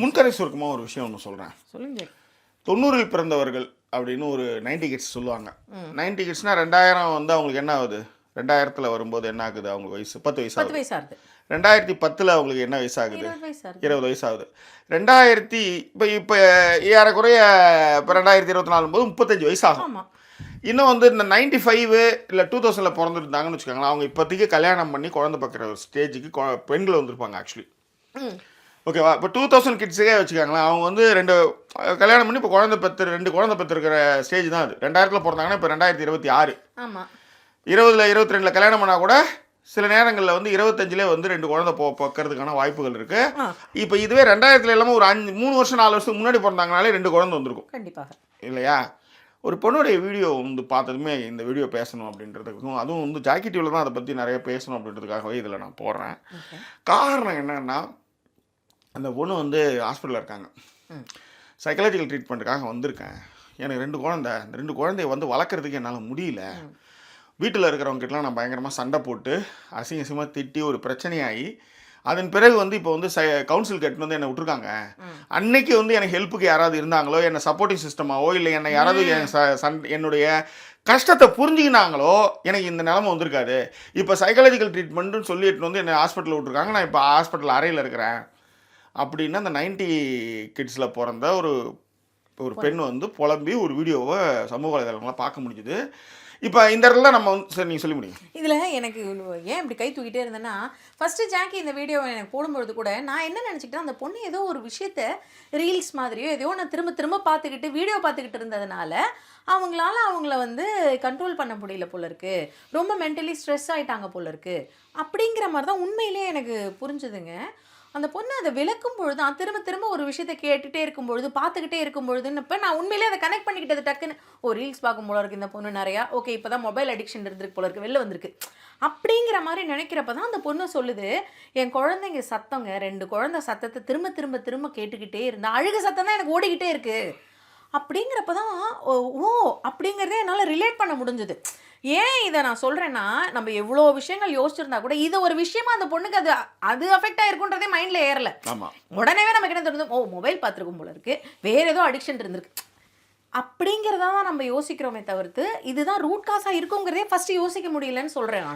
முன்கரை சுருக்கமாக ஒரு விஷயம் ஒன்று சொல்கிறேன். சொல்லுங்க. 90ல் பிறந்தவர்கள் அப்படின்னு ஒரு 90 கிட்ஸ் சொல்லுவாங்க. 90 கிட்ஸ்னால் 2000 வந்து அவங்களுக்கு என்ன ஆகுது? 2000ல் வரும்போது என்ன ஆகுது? அவங்க வயசு 10 வயசு ஆகுது. 2010ல் அவங்களுக்கு என்ன வயசாகுது? 20 வயசு ஆகுது. 2000 இப்போ ஏறக்குறைய இப்போ 2024 போது 35 வயசு ஆகும். இன்னும் வந்து இந்த 95 இல்லை 2000ல் பிறந்துருந்தாங்கன்னு வச்சுக்கோங்களேன், அவங்க இப்போதைக்கு கல்யாணம் பண்ணி குழந்தை பார்க்குற ஒரு ஸ்டேஜுக்கு பெண்கள் வந்திருப்பாங்க ஆக்சுவலி. ஓகேவா? இப்போ 2000 கிட்ஸுக்கே வச்சுக்காங்களேன், அவங்க வந்து கல்யாணம் பண்ணி இப்போ ரெண்டு குழந்தை பெற்றிருக்கிற ஸ்டேஜ் தான் அது. 2000ல் பிறந்தாங்கன்னா இப்போ 2026. 20ல் 22ல் கல்யாணம் பண்ணால் கூட சில நேரங்களில் வந்து 25லே வந்து 2 குழந்தை பார்க்கறதுக்கான வாய்ப்புகள் இருக்குது. இப்போ இதுவே 2000ல் இல்லாமல் ஒரு 3 வருஷம் 4 வருஷத்துக்கு முன்னாடி பிறந்தாங்கனாலே 2 குழந்தை வந்திருக்கும். கண்டிப்பாக இல்லையா? ஒரு பொண்ணுடைய வீடியோ வந்து பார்த்ததுமே இந்த வீடியோ பேசணும் அப்படின்றதுக்கும், அதுவும் வந்து ஜாக்கி டிவியில் தான் அதை பற்றி நிறைய பேசணும் அப்படின்றதுக்காகவே இதில் நான் போடுறேன். காரணம் என்னன்னா, அந்த பொண்ணு வந்து ஹாஸ்பிட்டலில் இருக்காங்க. சைக்காலஜிக்கல் ட்ரீட்மெண்ட்டுக்காக வந்திருக்கேன். எனக்கு 2 குழந்தை, அந்த 2 குழந்தைய வந்து வளர்க்குறதுக்கு என்னால் முடியல. வீட்டில் இருக்கிறவங்ககிட்டலாம் நான் பயங்கரமாக சண்டை போட்டு அசிங்கமாக திட்டி ஒரு பிரச்சனையாகி அதன் பிறகு வந்து இப்போ வந்து கவுன்சில் கட்டுன்னு வந்து என்னை விட்டுருக்காங்க. அன்னைக்கு வந்து எனக்கு ஹெல்ப்புக்கு யாராவது இருந்தாங்களோ, என்னை சப்போர்ட்டிங் சிஸ்டமாவோ, இல்லை என்னை யாராவது என்னுடைய கஷ்டத்தை புரிஞ்சுக்கினாங்களோ எனக்கு இந்த நிலமை வந்திருக்காது. இப்போ சைக்காலஜிக்கல் ட்ரீட்மெண்ட்டுன்னு சொல்லிட்டு வந்து என்னை ஹாஸ்பிட்டலில் விட்டுருக்காங்க. நான் இப்போ ஹாஸ்பிட்டல் அறையில் இருக்கிறேன் அப்படின்னா அந்த 90 கிட்ஸில் பிறந்த ஒரு பெண் வந்து புலம்பி ஒரு வீடியோவை சமூக வலைதளங்களாம் பார்க்க முடிஞ்சுது. இப்போ இந்த இடத்துல நம்ம வந்து சரி நீங்கள் சொல்லி முடியும். இதில் எனக்கு ஏன் இப்படி கை தூக்கிட்டே இருந்தேன்னா, ஃபஸ்ட்டு ஜாக்கி இந்த வீடியோவை எனக்கு போடும்பொழுது கூட நான் என்ன நினச்சிக்கிட்டேன், அந்த பொண்ணு ஏதோ ஒரு விஷயத்த ரீல்ஸ் மாதிரியோ ஏதோ நான் திரும்ப பார்த்துக்கிட்டு வீடியோ பார்த்துக்கிட்டு இருந்ததுனால அவங்கள வந்து கண்ட்ரோல் பண்ண முடியல போல இருக்கு, ரொம்ப மென்டலி ஸ்ட்ரெஸ் ஆகிட்டாங்க போல இருக்கு அப்படிங்கிற மாதிரி தான் உண்மையிலே எனக்கு புரிஞ்சுதுங்க. அந்த பொண்ணு அதை விளக்கும் பொழுது தான் திரும்ப ஒரு விஷயத்தை கேட்டுகிட்டே இருக்கும்பொழுது பார்த்துக்கிட்டே இருக்கும்பொழுதுன்னு இப்போ நான் உண்மையிலே அதை கனெக்ட் பண்ணிக்கிட்டது டக்குன்னு ரீல்ஸ் பார்க்கும் போல இருக்குது இந்த பொண்ணு நிறையா. ஓகே, இப்போ தான் மொபைல் அடிக்ஷன் இருந்திருக்கு போல இருக்குது, வெளில வந்திருக்கு அப்படிங்கிற மாதிரி நினைக்கிறப்ப தான் அந்த பொண்ணு சொல்லுது, என் குழந்தைங்க சத்தங்க 2 குழந்தை சத்தத்தை திரும்ப கேட்டுக்கிட்டே இருந்தா அழுக சத்தம் தான் எனக்கு ஓடிக்கிட்டே இருக்குது அப்படிங்கிறப்ப தான் அப்படிங்கிறதே என்னால் ரிலேட் பண்ண முடிஞ்சது. ஏன் இதை நான் சொல்கிறேன்னா, நம்ம எவ்வளோ விஷயங்கள் யோசிச்சிருந்தா கூட இதை ஒரு விஷயமா அந்த பொண்ணுக்கு அது அஃபெக்ட் ஆகிருக்குன்றதே மைண்டில் ஏறலை. உடனேவே நமக்கு என்ன தோணுது, மொபைல் பார்த்துருக்கும் போல இருக்குது, வேறு ஏதோ அடிக்ஷன் இருந்திருக்கு அப்படிங்கிறத தான் நம்ம யோசிக்கிறோமே தவிர்த்து இதுதான் ரூட் காஸாக இருக்குங்கிறதே ஃபஸ்ட்டு யோசிக்க முடியலன்னு சொல்கிறேன் நான்.